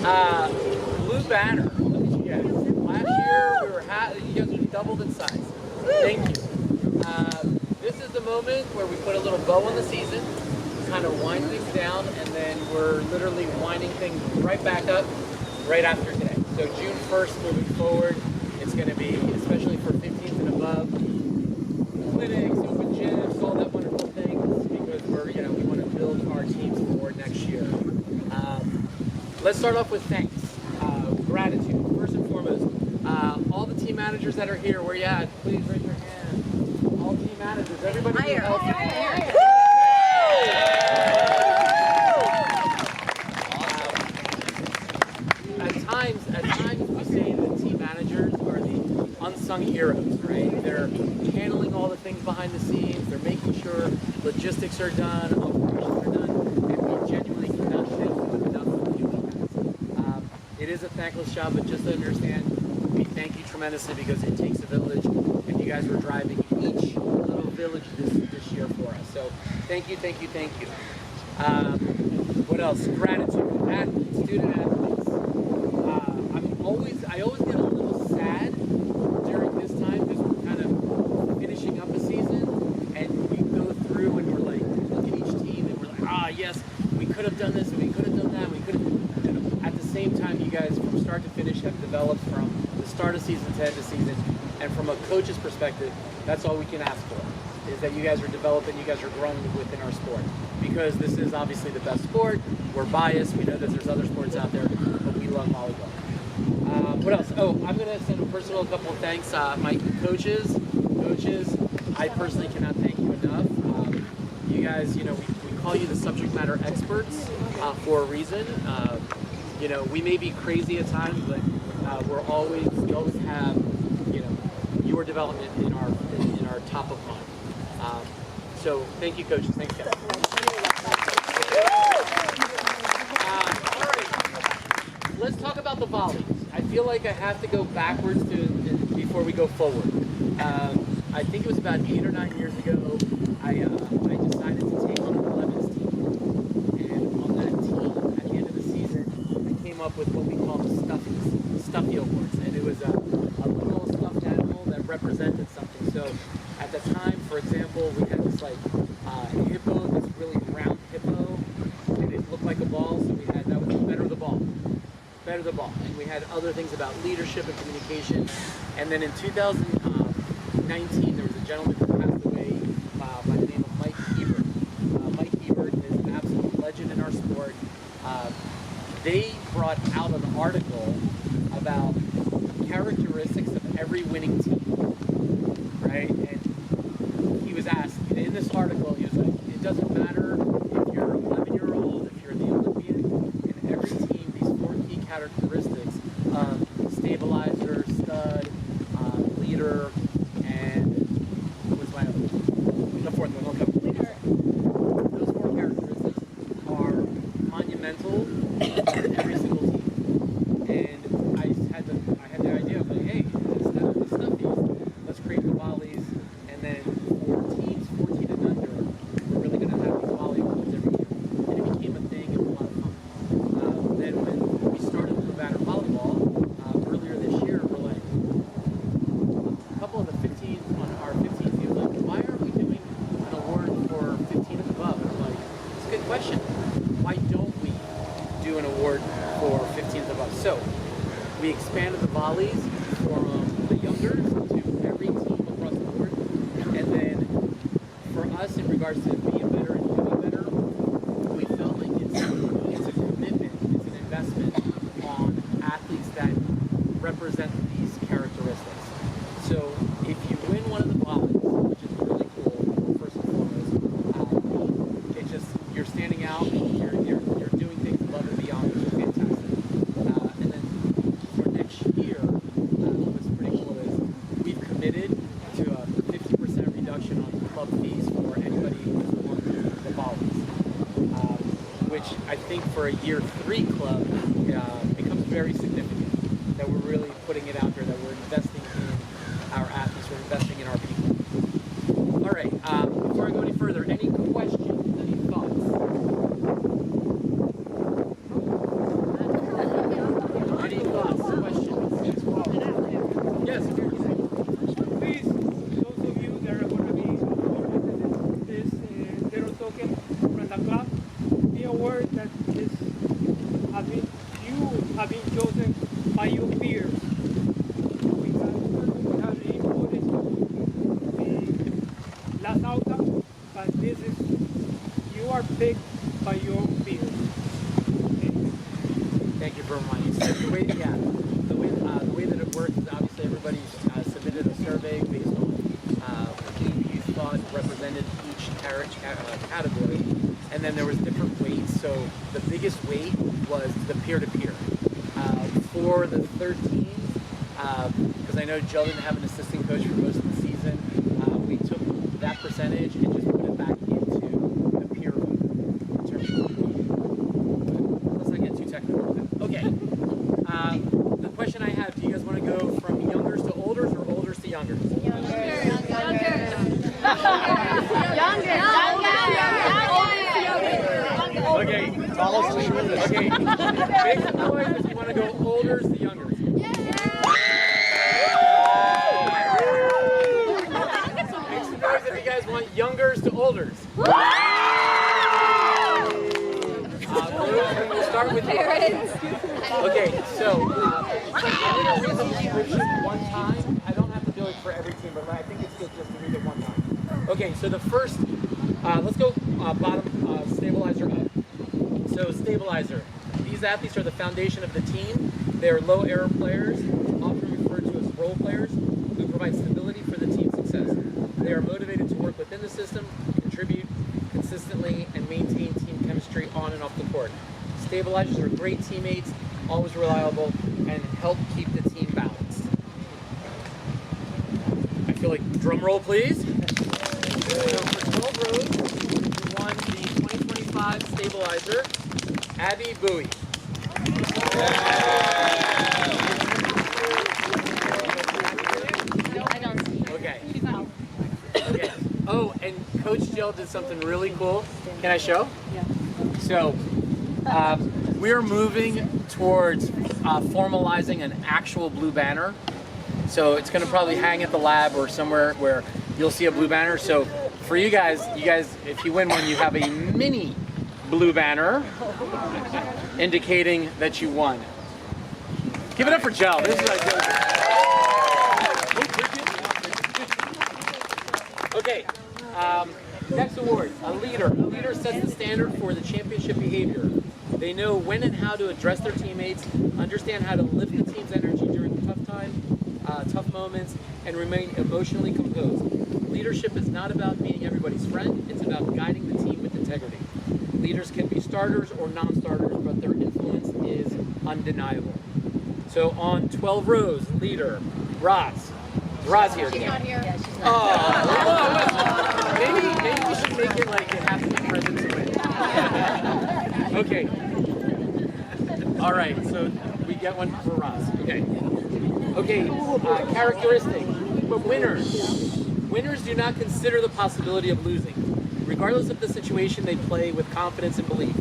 Blue banner. Look at you guys. Last year we were you guys were doubled in size. Thank you. This is the moment where we put a little bow on the season, kind of wind things down, and then we're literally winding things right back up right after today. So June 1st moving forward, it's going to be, especially for 15th and above, clinics, open gyms, all that wonderful things, because we want to build our teams for next year. Let's start off with thanks, gratitude. First and foremost, all the team managers that are here, where you at? Please raise your hand. All team managers, everybody who helps. At times we say that team managers are the unsung heroes, right? They're handling all the things behind the scenes. They're making sure logistics are done, operations are done, and we genuinely cannot thank you enough for doing that. It is a thankless job, but just to understand, we thank you tremendously because it takes a village, and you guys were driving each little village this year for us. So thank you, thank you, thank you. What else? Gratitude. Athletes, student athletes. I always get a little sad during this time because we're kind of finishing up a season, and we go through and we're like, look at each team and we're like, yes, we could have done this and we could have done that. We could have. At the same time, you guys from start to finish have developed from the start of season to end of season, and from a coach's perspective, that's all we can ask for, is that you guys are developing, you guys are growing within our sport, because this is obviously the best sport. We're biased. We know that there's other sports out there, but we love volleyball. What else? Oh, I'm going to send a personal couple of thanks. My coaches, I personally cannot thank you enough. You guys, we call you the subject matter experts for a reason. We may be crazy at times, but we always have, your development in our top of mind. So thank you, coaches. Thanks, guys. All right. Let's talk about the volleys. I feel like I have to go backwards before we go forward. I think it was about 8 or 9 years ago, I decided to take on an 11's team. And on that team, at the end of the season, I came up with what we call the Stuffy Awards. And it was a little stuffed animal that represented something. So at the time, for example, we had this hippo, this really round hippo, and it looked like a ball. So that was better the ball. And we had other things about leadership and communication. And then in 2019, there was a gentleman who passed away by the name of Mike Ebert. Mike Ebert is an absolute legend in our sport. They brought out an article about characteristics of every winning team, right? And he was asked, in this article, he was like, it doesn't matter if you're an 11-year-old, if you're the Olympian, in every team, these 4 key characteristics of stabilizer, stud, leader, and what was my other one? The fourth one, okay. Leader. Those 4 characteristics are monumental in every single team. And I had the idea of like, hey, instead of the stuffies, let's create the volleys, and then for teams 14 and under, we're really going to have these volley awards every year. And it became a thing, and a lot of fun. Then when we started Blue Banner Volleyball earlier this year, we're like, a couple of the 15 on our 15 teams were like, why aren't we doing an award for 15 and above? And I'm like, it's a good question. Why don't we do an award for 15 and above? So we expanded the volleys from the youngers to every team across the board. And then for us, in regards to being better and doing better, we felt like it's a commitment, it's an investment on athletes that represent these characteristics. So if you win one of the volleys, which is really cool, first and foremost, it's just, you're standing out, you're doing things above and beyond, which is fantastic. And then for next year, what's pretty cool is we've committed to a 50% reduction on club fees for anybody who's won the volleys, which I think for a year 3 club becomes very significant. That we're really putting it out there, that we're investing in our athletes, we're investing in our people. All right, before I go any further, any questions, any thoughts? have been chosen by your peers. We have recorded the last outcome, but this is, you are picked by your peers. Thank you for reminding us. The way that it works is obviously everybody submitted a survey based on who you thought represented each category, and then there was different weights. So the biggest weight was the peer-to-peer. For the 13, because I know Jill didn't have an assistant coach for most of the season, we took that percentage and just put it back into the peer vote in terms of let's not get too technical with that. Okay. The question I have, do you guys want to go from youngers to olders or olders to youngers? Okay. Okay. Make some noise if you want to go olders to youngers. Make some noise if you guys want youngers to olders. We'll start with you. Okay, so I'm going to read the description one time. I don't have to do it for every team, but I think it's good just to read it one time. Okay, so the first, let's go bottom stabilizer up. So stabilizer. These athletes are the foundation of the team. They are low error players, often referred to as role players, who provide stability for the team's success. They are motivated to work within the system, contribute consistently, and maintain team chemistry on and off the court. Stabilizers are great teammates, always reliable, and help keep the team balanced. I feel like drum roll, please. So for 12 rows, we won the 2025 stabilizer, Abby Bowie. Okay. Okay. Oh, and Coach Jill did something really cool. Can I show? Yeah. So, we are moving towards formalizing an actual blue banner. So it's going to probably hang at the lab or somewhere where you'll see a blue banner. So for you guys, if you win one, you have a mini blue banner indicating that you won. Give it up for Jill. This is what I do. Okay. Next award, a leader. A leader sets the standard for the championship behavior. They know when and how to address their teammates, understand how to lift the team's energy during tough moments, and remain emotionally composed. Leadership is not about being everybody's friend, it's about guiding the team with integrity. Leaders can be starters or non-starters, but their influence is undeniable. So on 12 rows, leader, Roz. Roz here. She's not here. Yeah, she's not. Oh, maybe we should make it like it has to be present to win. Okay. All right, so we get one for Roz. Okay. Okay, characteristic. Winners. Winners do not consider the possibility of losing. Regardless of the situation, they play with confidence and belief.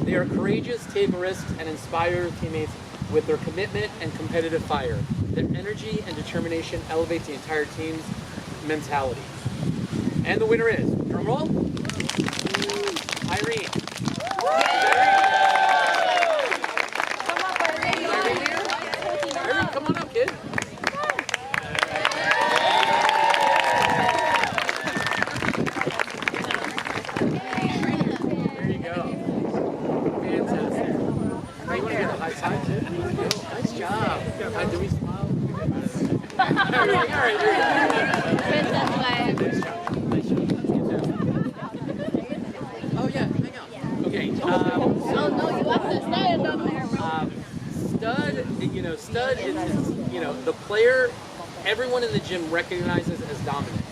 They are courageous, take risks, and inspire teammates with their commitment and competitive fire. Their energy and determination elevate the entire team's mentality. And the winner is, drum roll, Irene. Irene, come on up, kid. There you go. Fantastic. Now you want to get a high five, too? Nice job. Do we smile? All right. Nice job. Oh, yeah, hang out. Okay. Oh, no, you have to stand up there, bro. Stud is, the player everyone in the gym recognizes as dominant.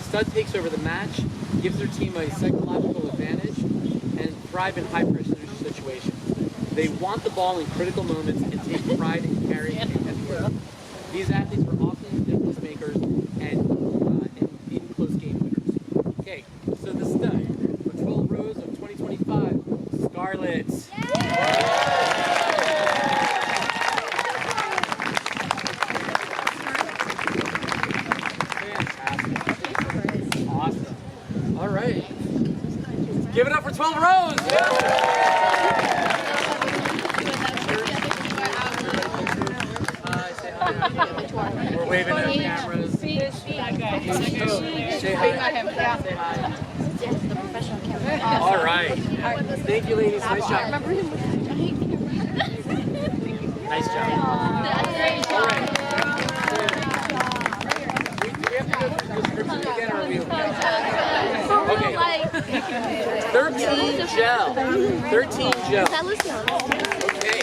Stud takes over the match, gives their team a psychological advantage, and thrive in high-pressure situations. They want the ball in critical moments and take pride in carrying it everywhere. These athletes are often difference makers and in close game winners. Okay, so the stud for 12 rows of 2025, Scarlett. Fantastic. Awesome. All right. Give it up for 12 rows. Waving at the cameras. Say hi. Say hi. The professional camera. All right. Thank you, ladies. Nice job. Nice job. All right. Do we have to go through the description again, or are we okay? Okay. 13 gel. 13 gel. Okay.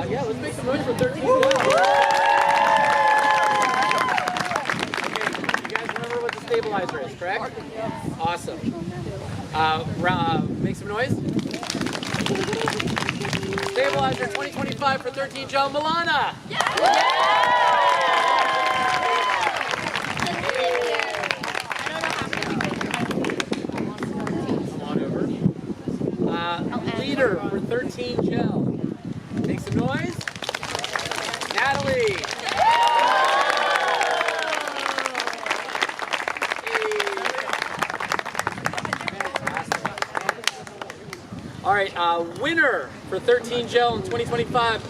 Yeah, let's make some noise for 13 gel. Okay. You guys remember what the stabilizer is, correct? Awesome. Make some noise. Stabilizer 2025 for 13 gel, Milana. Come on over. Leader for 13 gel. Make some noise. Natalie. All right, winner for 13 gel in 2025,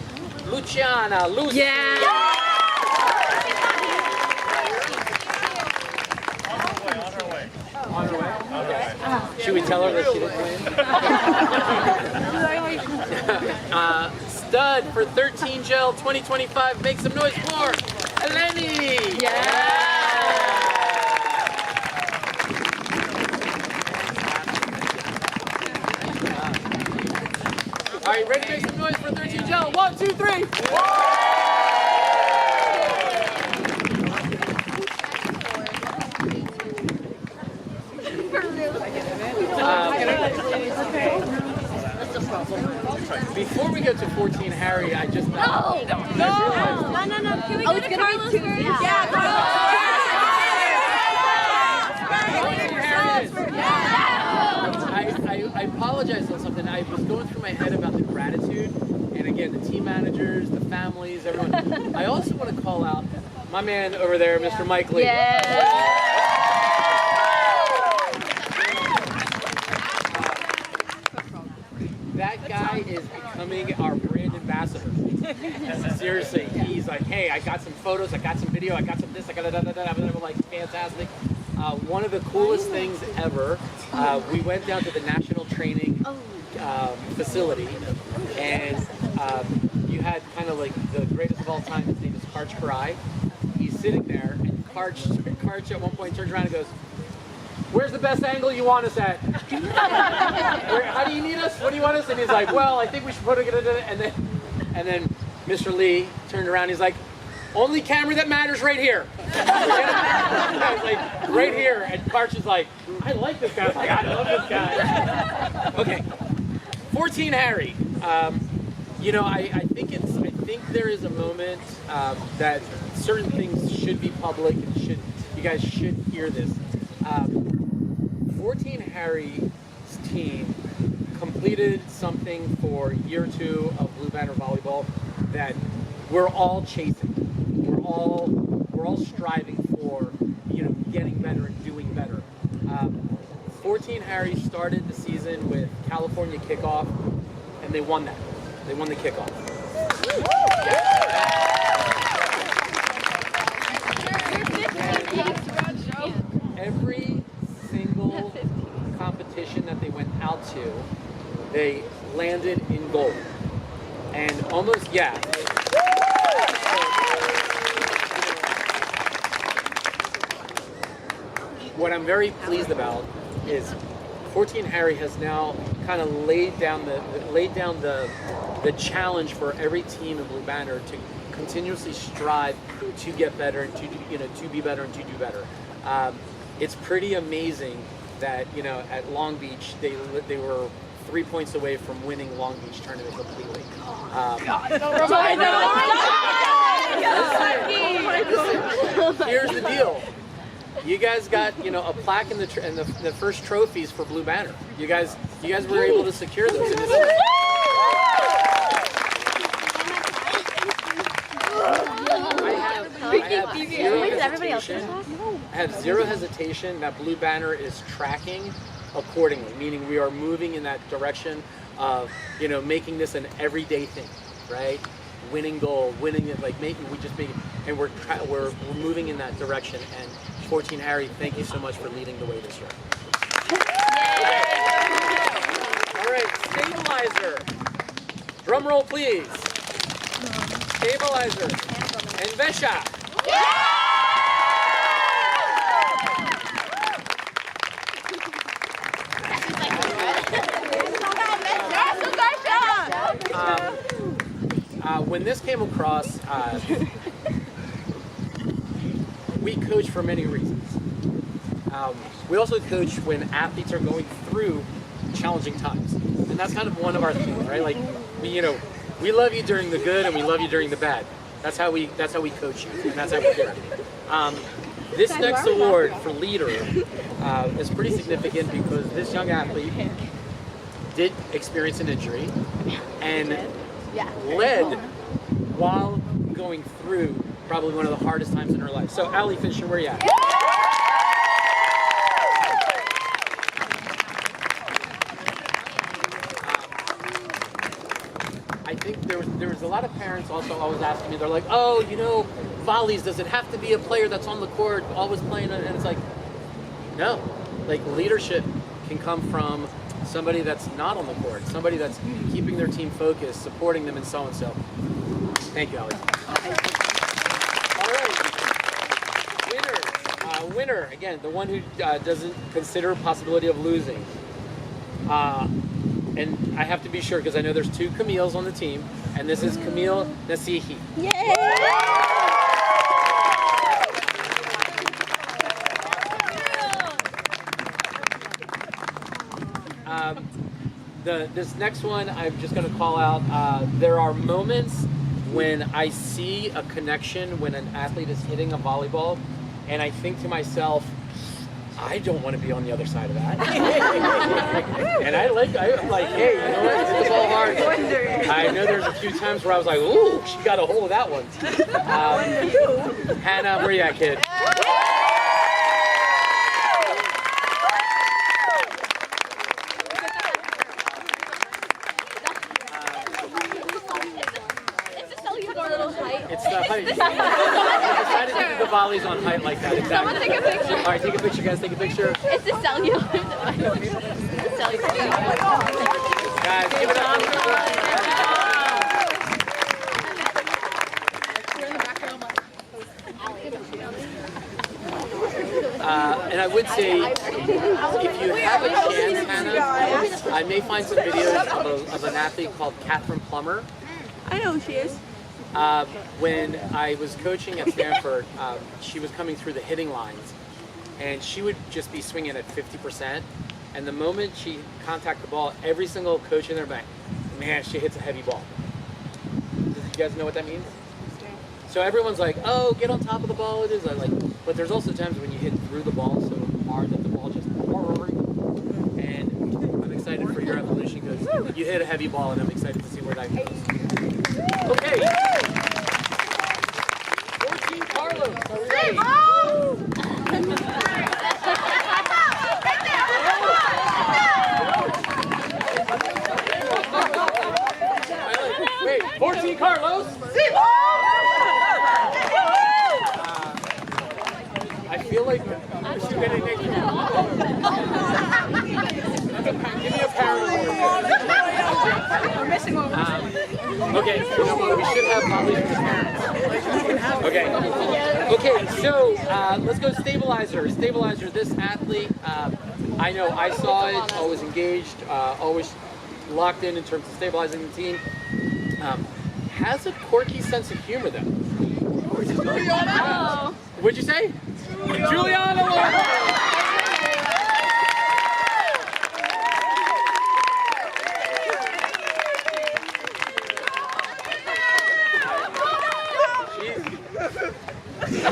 Luciana. Lucy. Yeah. On her way? Okay. Should we tell her that she didn't win? Stud for 13 gel 2025. Make some noise for Eleni. Yeah. All right, ready to make some noise for 13 gel? 1, 2, 3. Before we go to 14, Harry, I just No. Can we go to Carlos first? Yeah, I apologize on something. I was going through my head about the gratitude, and again, the team managers, the families, everyone. I also want to call out my man over there, Mr. Mike Lee. That guy is becoming our brand ambassador. Seriously, he's like, hey, I got some photos, I got some video, I got some this, I got da-da-da-da. I'm like, fantastic. One of the coolest things ever, we went down to the national training facility, and you had kind of like the greatest of all time. His name is Karch Karai. He's sitting there, and Karch at one point turns around and goes, where's the best angle you want us at? How do you need us? What do you want us? And he's like, well, I think we should put it, and then Mr. Lee turned around, he's like, only camera that matters right here. I was like, right here. And Karch is like, I like this guy. I was like, I love this guy. Okay. 14 Harry. You know, I think there is a moment that certain things should be public and you guys should hear this. 14 Harry's team completed something for year 2 of Blue Banner Volleyball that we're all chasing. We're all striving for, you know, getting better and doing better. 14 Harry started the season with California kickoff, and they won that. They won the kickoff. Every single competition that they went out to, they landed in gold. And almost, yeah. What I'm very pleased about is 14 Harry has now kind of laid down the challenge for every team in Blue Banner to continuously strive to get better and to be better and to do better. It's pretty amazing that, you know, at Long Beach they were 3 points away from winning Long Beach tournament completely. Listen, here's the deal. You guys got, you know, a plaque in the first trophies for Blue Banner. You guys were able to secure those. I have zero hesitation that Blue Banner is tracking accordingly, meaning we are moving in that direction of, you know, making this an everyday thing, right? winning goal, winning it, like making, and we're moving in that direction. And 14 Harry, thank you so much for leading the way this year. All right, stabilizer. Drum roll, please. Stabilizer. And Vesha. When this came across, we coach for many reasons. We also coach when athletes are going through challenging times, and that's kind of one of our themes, right? Like, we love you during the good, and we love you during the bad. That's how we coach you, and that's how we do it. This next award for leader is pretty significant because this young athlete did experience an injury and led while going through probably one of the hardest times in her life. So, Allie Fisher, where are you at? I think there was a lot of parents also always asking me, they're like, oh, volleys, does it have to be a player that's on the court always playing? And it's like, no. Like, leadership can come from somebody that's not on the court, somebody that's keeping their team focused, supporting them, and so and so. Thank you, Allie. All right. Winner, again, the one who doesn't consider possibility of losing. And I have to be sure because I know there's 2 Camille's on the team, and this is Camille Nasihi. Yay! This next one, I'm just going to call out. There are moments when I see a connection when an athlete is hitting a volleyball, and I think to myself, I don't want to be on the other side of that. And I'm like, hey, you know what? It's all hard. I know there's a few times where I was like, ooh, she got a hold of that one. Hannah, where you at, kid? It's the height. I decided to do the volleys on height like that. Exactly. Take a picture. All right, take a picture, guys. Take a picture. It's the cellular. Guys, give it up. And I would say, if you have a chance, Hannah, I may find some videos of an athlete called Catherine Plummer. I know who she is. When I was coaching at Stanford, she was coming through the hitting lines, and she would just be swinging at 50%. And the moment she contacted the ball, every single coach in there would be like, man, she hits a heavy ball. Do you guys know what that means? So everyone's like, oh, get on top of the ball. It is. But there's also times when you hit through the ball so hard that the ball just. And I'm excited for your evolution because you hit a heavy ball, and I'm excited to see where that goes. Okay. 14 Carlos. Are we ready? Wait, 14 Carlos. I feel like there's too many names. Give me a parent award. We're missing one. Okay, we should have volleys for parents. Okay, so let's go stabilizer. Stabilizer, this athlete, I know I saw it, always engaged, always locked in terms of stabilizing the team. Has a quirky sense of humor, though. Juliana! What'd you say? Juliana!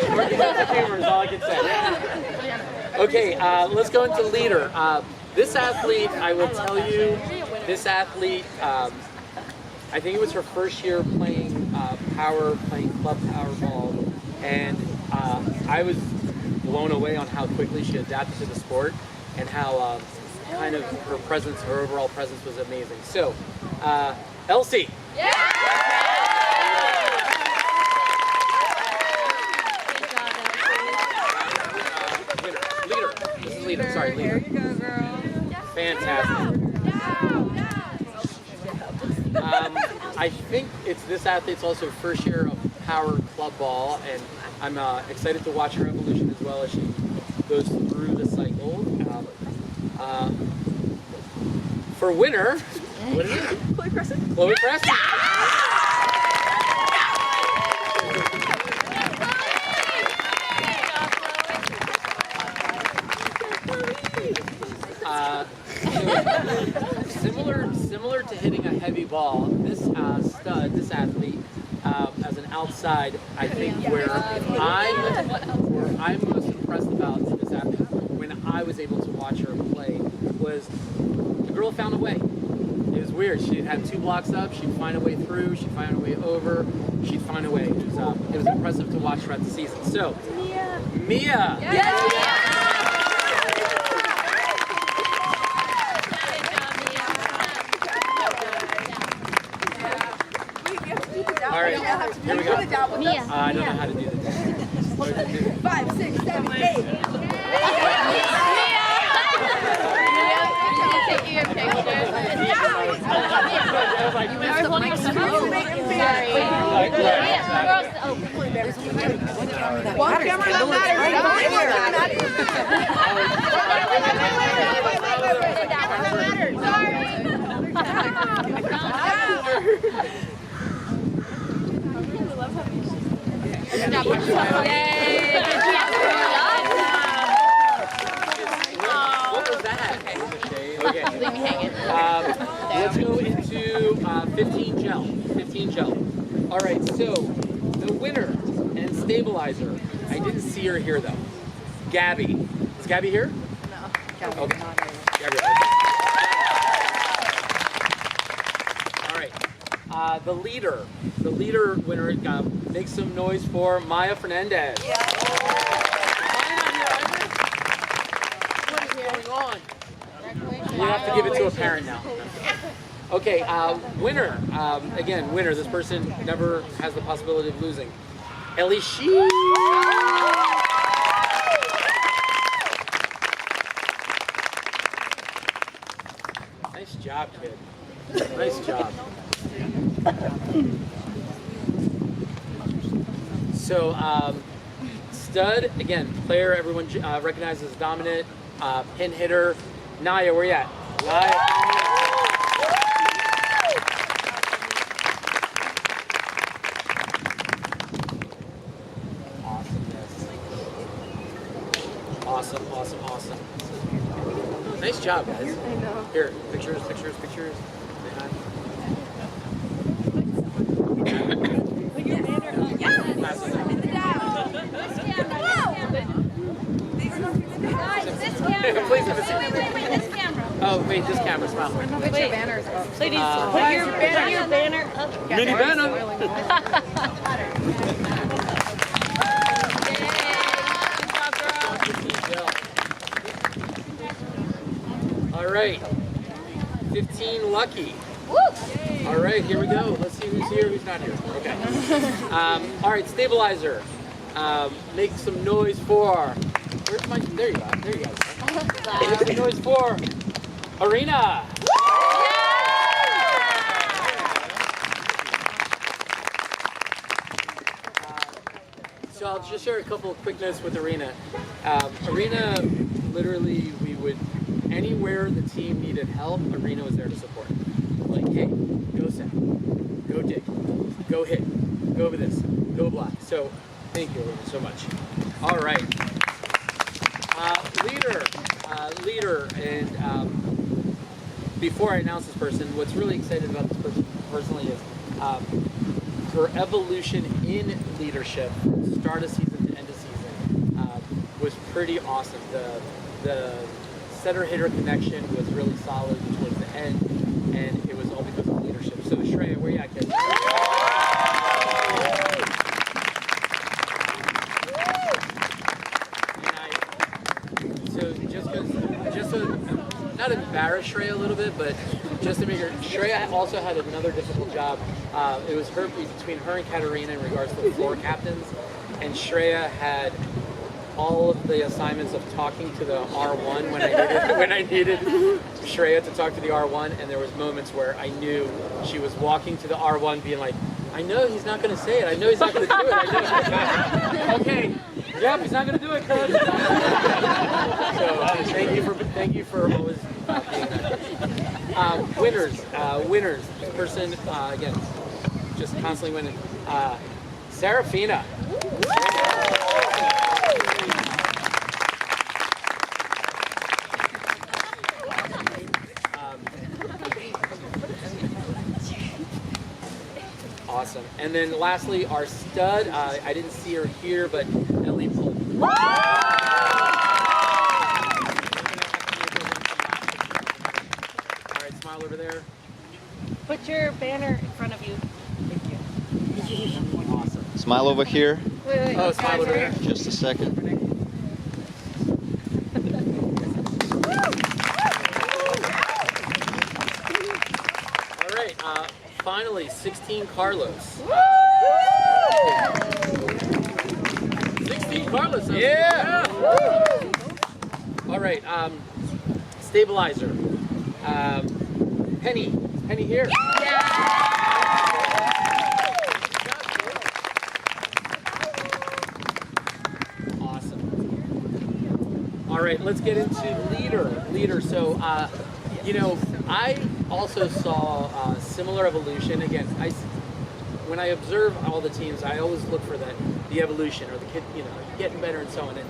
Quirky sense of humor is all I can say. Okay, let's go into leader. This athlete, I will tell you, this athlete, I think it was her first year playing playing club power ball, and I was blown away on how quickly she adapted to the sport and how kind of her presence, her overall presence was amazing. So, Elsie. Yeah! Fantastic. I think it's this athlete's also first year of Power Club Ball, and I'm excited to watch her evolution as well as she goes through the cycle. For winner, what is it? Chloe Preston. Chloe Preston. Similar to hitting a heavy ball, this this athlete, as an outside, I think where I'm most impressed about this athlete when I was able to watch her play was the girl found a way. It was weird. She'd have 2 blocks up. She'd find a way through. She'd find a way over. She'd find a way. It was impressive to watch throughout the season. So, Mia. All right, here we go. I don't know how to do this. 5, 6, 7, 8. Taking a picture. One camera that What was that? Okay. Let's go into 15 gel. 15 gel. All right, so the winner and stabilizer. I didn't see her here though. Gabby. Is Gabby here? No. Okay. Gabby. All right. The leader winner. Make some noise for Maya Fernandez. What is going on? You have to give it to a parent now. Okay, winner. Again, winner. This person never has the possibility of losing. Ellie Shee. Nice job, kid. Nice job. So, stud, again, player everyone recognizes as dominant, pin hitter. Naya, where you at? Naya. Awesome. Nice job, guys. I know. Here, pictures. Say hi. Please have a seat. Wait, this camera. Oh, wait, this camera, smile. Wait, your banners up. Ladies, put your banner up. Mini banner. All right, 15 lucky. All right, here we go. Let's see who's here, who's not here. Okay. All right, stabilizer. Make some noise for. Where's my? There you are. There you go. Make some noise for Arena. So I'll just share a couple of quick notes with Arena. Arena, literally, we would, anywhere the team needed help, Arena was there to support. Like, hey, go set, go dig, go hit, go over this, go block. So thank you, Arena, so much. All right. Leader, and before I announce this person, what's really exciting about this person personally is her evolution in leadership, start of season to end of season, was pretty awesome. The setter-hitter connection was really solid towards the end, and it was all because of leadership. So Shreya, where you at, kid? Not embarrass Shreya a little bit, but just to make her, Shreya also had another difficult job. It was between her and Katarina in regards to the floor captains, and Shreya had all of the assignments of talking to the R1 when I needed Shreya to talk to the R1, and there was moments where I knew she was walking to the R1 being like, I know he's not going to say it. I know he's not going to do it. I know he's not gonna... Okay. Yep, he's not going to do it, coach. So thank you for always being there. Winners. This person again, just constantly winning. Serafina. Awesome. And then lastly, our stud. I didn't see her here, but Ellie Polk. All right, smile over there. Put your banner in front of you. Thank you. Awesome. Smile over here. Wait. Oh, smile over there. Just a second. All right. Finally, 16 Carlos. 16 Carlos. Yeah. All right. Stabilizer. Penny. Is Penny here? Awesome. All right. Let's get into leader. So, you know, I also saw similar evolution. Again, when I observe all the teams, I always look for the evolution or the kid, you know, getting better and so on. And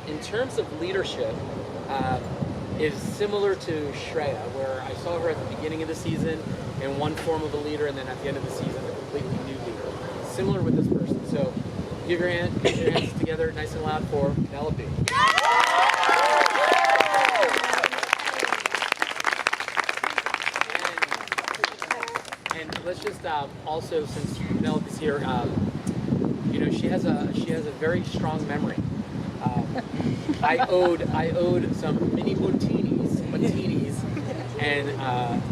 in terms of leadership, is similar to Shreya, where I saw her at the beginning of the season in one form of a leader, and then at the end of the season, a completely new leader. Similar with this person. So, give your hands together, nice and loud for Penelope. And let's just also, since Penelope's here, you know, she has a very strong memory. I owed some mini butinis, and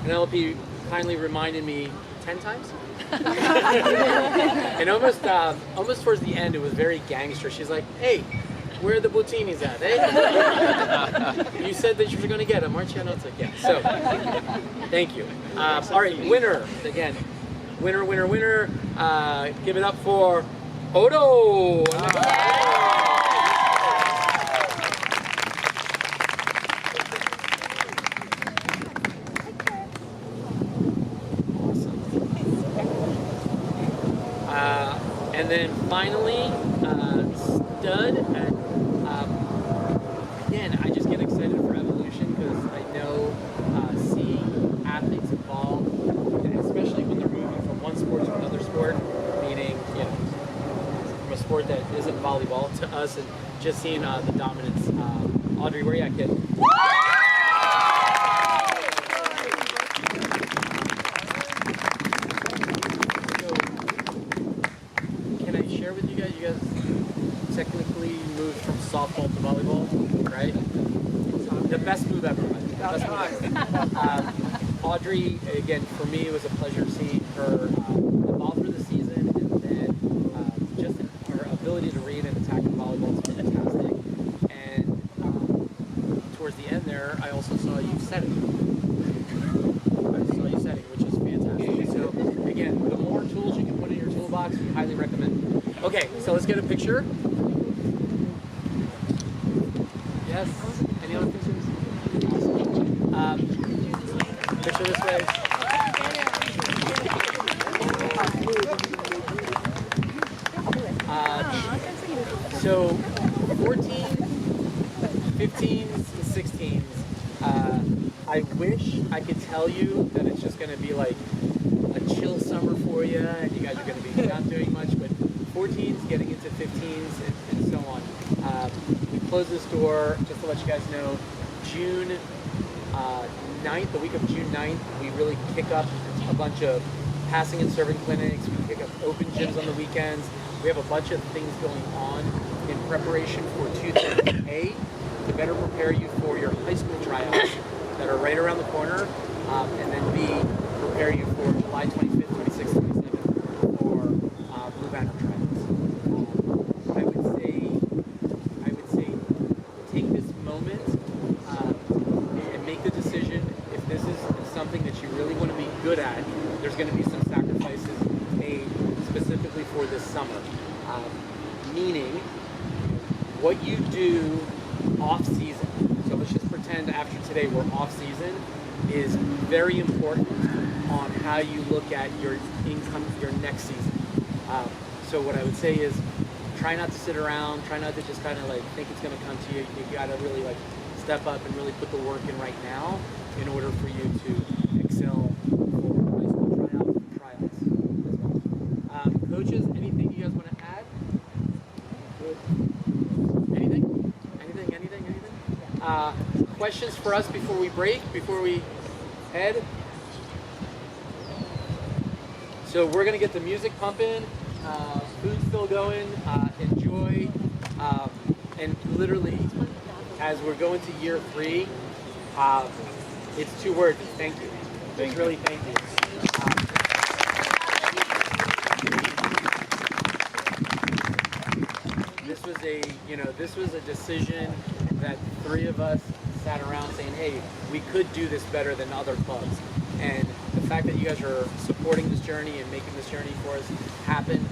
Penelope kindly reminded me 10 times. And almost towards the end, it was very gangster. She's like, "Hey, where are the butinis at? Eh? You said that you were going to get them, aren't you?" And I was like, "Yeah." So, thank you. All right, winner again. Winner. Give it up for Odo. And then finally, stud. And again, I just get excited for evolution because I know seeing athletes evolve, especially when they're moving from one sport to another sport, meaning, you know, from a sport that isn't volleyball to us, and just seeing the dominance. Audrey, where are you at, kid? Technically moved from softball to volleyball, right? The best move ever. Audrey, again, for me, it was a pleasure seeing her evolve through the season, and then just her ability to read and attack in volleyball is fantastic. And towards the end there, I also saw you setting. Which is fantastic. So again, the more tools you can put in your toolbox, we highly recommend. Okay, so let's get a picture. Yes. Any other pictures? Picture this way. So 14, 15s, and 16s. I wish I could tell you that it's just going to be like a chill summer for you, and you guys are going to be not doing much, but 14s getting into 15s and so on. We close this door, just to let you guys know, June 9th, the week of June 9th, we really kick up a bunch of passing and serving clinics. We kick up open gyms on the weekends. We have a bunch of things going on in preparation for 2000A to better prepare you for your high school tryouts that are right around the corner, and then B, prepare you for July 25th, 26th, 27th for Blue Banner tryouts. I would summer. Meaning, what you do off season, so let's just pretend after today we're off season, is very important on how you look at your income, your next season. So what I would say is, try not to sit around, try not to just kind of like think it's going to come to you. You got to really like step up and really put the work in right now in order for you to excel for high school tryouts and tryouts as well. Coaches, anything you guys want to add? Good. Anything? Questions for us before we break, before we head? So we're gonna get the music pumping, food's still going, enjoy, and literally, as we're going to year 3, it's 2 words, it's thank you. It's really thank you. This was a decision that 3 of us sat around saying, hey, we could do this better than other clubs. And the fact that you guys are supporting this journey and making this journey for us happen,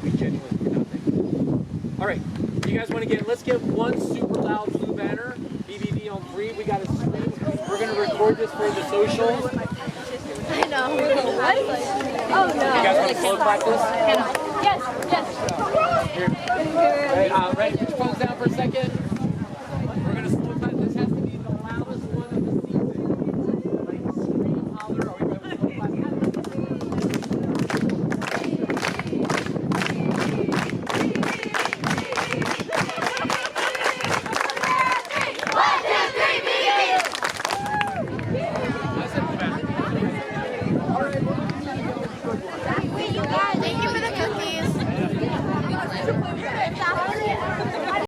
we genuinely cannot thank you. All right, you guys want to let's get one super loud blue banner, BBV on 3. We got to scream. We're going to record this for the socials. I know. What? Oh no. You guys want to slow practice? Yes. Here. Ready? Put your phones down for a second.